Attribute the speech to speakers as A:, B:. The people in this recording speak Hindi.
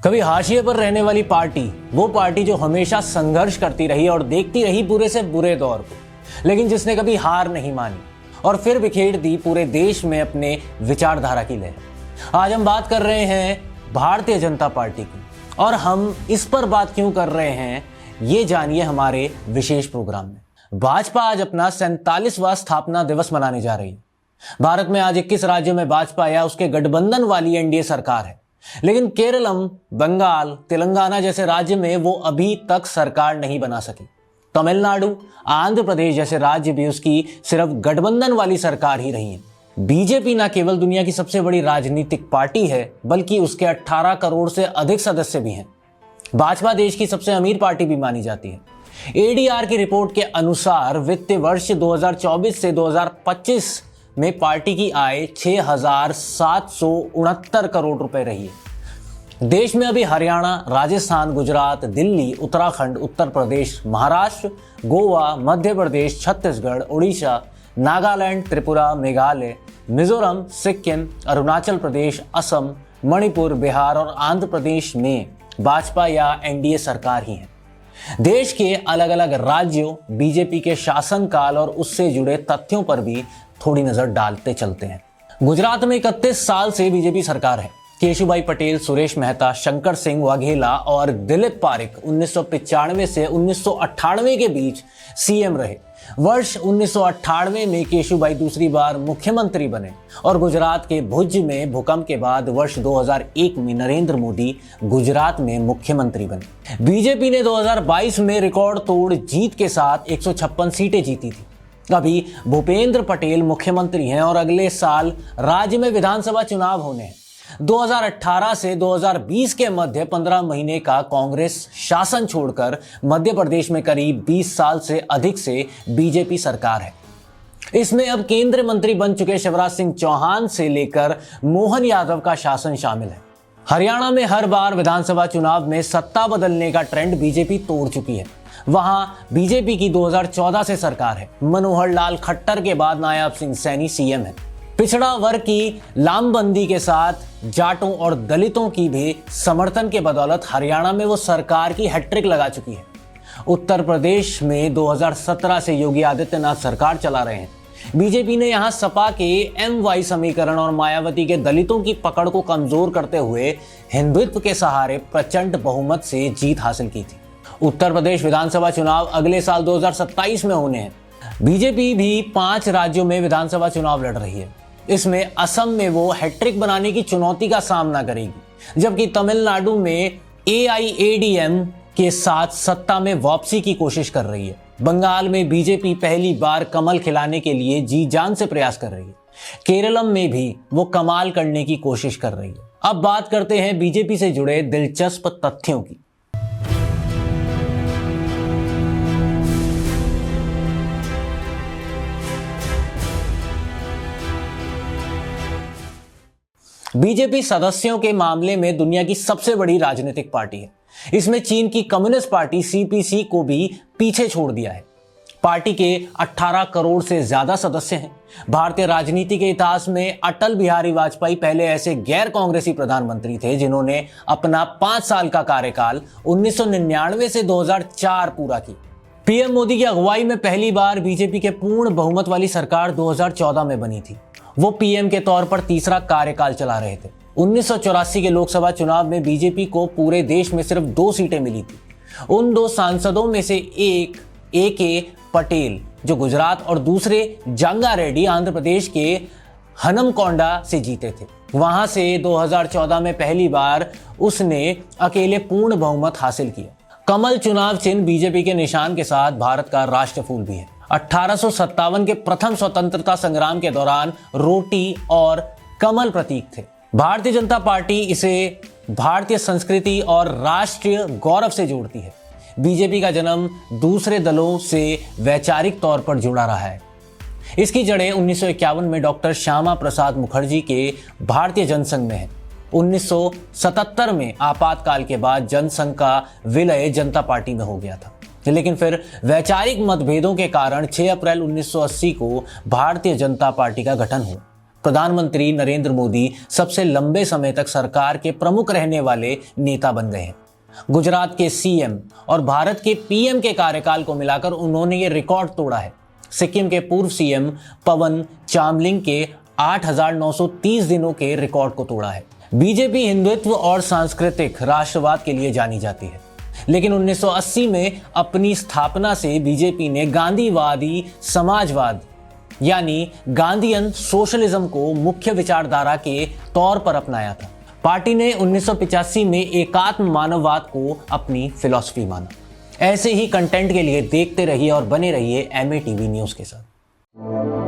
A: कभी हाशिए पर रहने वाली पार्टी, वो पार्टी जो हमेशा संघर्ष करती रही और देखती रही बुरे से बुरे दौर को, लेकिन जिसने कभी हार नहीं मानी और फिर बिखेर दी पूरे देश में अपने विचारधारा की लहर। आज हम बात कर रहे हैं भारतीय जनता पार्टी की, और हम इस पर बात क्यों कर रहे हैं ये जानिए हमारे विशेष प्रोग्राम में। भाजपा आज अपना 47वां स्थापना दिवस मनाने जा रही है। भारत में आज 21 राज्यों में भाजपा या उसके गठबंधन वाली एनडीए सरकार है, लेकिन केरलम, बंगाल, तेलंगाना जैसे राज्य में वो अभी तक सरकार नहीं बना सकी। तमिलनाडु, आंध्र प्रदेश जैसे राज्य भी उसकी सिर्फ गठबंधन वाली सरकार ही रही है। बीजेपी न केवल दुनिया की सबसे बड़ी राजनीतिक पार्टी है, बल्कि उसके 18 करोड़ से अधिक सदस्य भी हैं। भाजपा देश की सबसे अमीर पार्टी भी मानी जाती है। एडीआर की रिपोर्ट के अनुसार वित्तीय वर्ष 2024 से 2025 में पार्टी की आय 6,769 करोड़ रुपए रही है। देश में अभी हरियाणा, राजस्थान, गुजरात, दिल्ली, उत्तराखंड, उत्तर प्रदेश, महाराष्ट्र, गोवा, मध्य प्रदेश, छत्तीसगढ़, उड़ीसा, नागालैंड, त्रिपुरा, मेघालय, मिजोरम, सिक्किम, अरुणाचल प्रदेश, असम, मणिपुर, बिहार और आंध्र प्रदेश में भाजपा या एनडीए सरकार ही है। देश के अलग अलग राज्यों, बीजेपी के शासनकाल और उससे जुड़े तथ्यों पर भी थोड़ी नजर डालते चलते हैं। गुजरात में 31 साल से बीजेपी सरकार है। केशुभाई पटेल, सुरेश मेहता, शंकर सिंह वाघेला और दिलीप पारिक 1995 से 1998 के बीच सीएम रहे। वर्ष 1998 में केशुभाई दूसरी बार मुख्यमंत्री बने और गुजरात के भुज में भूकंप के बाद वर्ष 2001 में नरेंद्र मोदी गुजरात में मुख्यमंत्री बने। बीजेपी ने 2022 में रिकॉर्ड तोड़ जीत के साथ 156 सीटें जीती थी। अभी भूपेंद्र पटेल मुख्यमंत्री हैं और अगले साल राज्य में विधानसभा चुनाव होने हैं। 2018 से 2020 के मध्य 15 महीने का कांग्रेस शासन छोड़कर मध्य प्रदेश में करीब 20 साल से अधिक से बीजेपी सरकार है। इसमें अब केंद्रीय मंत्री बन चुके शिवराज सिंह चौहान से लेकर मोहन यादव का शासन शामिल है। हरियाणा में हर बार विधानसभा चुनाव में सत्ता बदलने का ट्रेंड बीजेपी तोड़ चुकी है। वहां बीजेपी की 2014 से सरकार है। मनोहर लाल खट्टर के बाद नायब सिंह सैनी सीएम है। पिछड़ा वर्ग की लामबंदी के साथ जाटों और दलितों की भी समर्थन के बदौलत हरियाणा में वो सरकार की हैट्रिक लगा चुकी है। उत्तर प्रदेश में 2017 से योगी आदित्यनाथ सरकार चला रहे हैं। बीजेपी ने यहां सपा के MY समीकरण और मायावती के दलितों की पकड़ को कमजोर करते हुए हिंदुत्व के सहारे प्रचंड बहुमत से जीत हासिल की थी। उत्तर प्रदेश विधानसभा चुनाव अगले साल 2027 में होने हैं। बीजेपी भी 5 राज्यों में विधानसभा चुनाव लड़ रही है। इसमें असम में वो हैट्रिक बनाने की चुनौती का सामना करेगी, जबकि तमिलनाडु में AIADM के साथ सत्ता में वापसी की कोशिश कर रही है। बंगाल में बीजेपी पहली बार कमल खिलाने के लिए जी जान से प्रयास कर रही है। केरलम में भी वो कमाल करने की कोशिश कर रही है। अब बात करते हैं बीजेपी से जुड़े दिलचस्प तथ्यों की। बीजेपी सदस्यों के मामले में दुनिया की सबसे बड़ी राजनीतिक पार्टी है। इसमें चीन की कम्युनिस्ट पार्टी CPC को भी पीछे छोड़ दिया है। पार्टी के 18 करोड़ से ज्यादा सदस्य हैं। भारतीय राजनीति के इतिहास में अटल बिहारी वाजपेयी पहले ऐसे गैर कांग्रेसी प्रधानमंत्री थे जिन्होंने अपना 5 साल का कार्यकाल 1999 से 2004 पूरा किया। पीएम मोदी की अगुवाई में पहली बार बीजेपी के पूर्ण बहुमत वाली सरकार 2014 में बनी थी। वो पीएम के तौर पर तीसरा कार्यकाल चला रहे थे। 1984 के लोकसभा चुनाव में बीजेपी को पूरे देश में सिर्फ 2 सीटें मिली थी। उन 2 सांसदों में से एक AK पटेल जो गुजरात और दूसरे जंगा रेड्डी आंध्र प्रदेश के हनमकोंडा से जीते थे। वहां से 2014 में पहली बार उसने अकेले पूर्ण बहुमत हासिल किया। कमल चुनाव चिन्ह बीजेपी के निशान के साथ भारत का राष्ट्र फूल भी है। 1857 के प्रथम स्वतंत्रता संग्राम के दौरान रोटी और कमल प्रतीक थे। भारतीय जनता पार्टी इसे भारतीय संस्कृति और राष्ट्रीय गौरव से जोड़ती है। बीजेपी का जन्म दूसरे दलों से वैचारिक तौर पर जुड़ा रहा है। इसकी जड़ें 1951 में डॉक्टर श्यामा प्रसाद मुखर्जी के भारतीय जनसंघ में है। 1977 में आपातकाल के बाद जनसंघ का विलय जनता पार्टी में हो गया था, लेकिन फिर वैचारिक मतभेदों के कारण 6 अप्रैल 1980 को भारतीय जनता पार्टी का गठन हुआ। प्रधानमंत्री नरेंद्र मोदी सबसे लंबे समय तक सरकार के प्रमुख रहने वाले नेता बन गए हैं। गुजरात के सीएम और भारत के पीएम के कार्यकाल को मिलाकर उन्होंने ये रिकॉर्ड तोड़ा है। सिक्किम के पूर्व सीएम पवन चामलिंग के 8,930 दिनों के रिकॉर्ड को तोड़ा है। बीजेपी हिंदुत्व और सांस्कृतिक राष्ट्रवाद के लिए जानी जाती है, लेकिन 1980 में अपनी स्थापना से बीजेपी ने गांधीवादी समाजवाद यानी गांधीयन सोशलिज्म को मुख्य विचारधारा के तौर पर अपनाया था। पार्टी ने 1985 में एकात्म मानववाद को अपनी फिलॉसफी माना। ऐसे ही कंटेंट के लिए देखते रहिए और बने रहिए एमए टीवी न्यूज़ के साथ।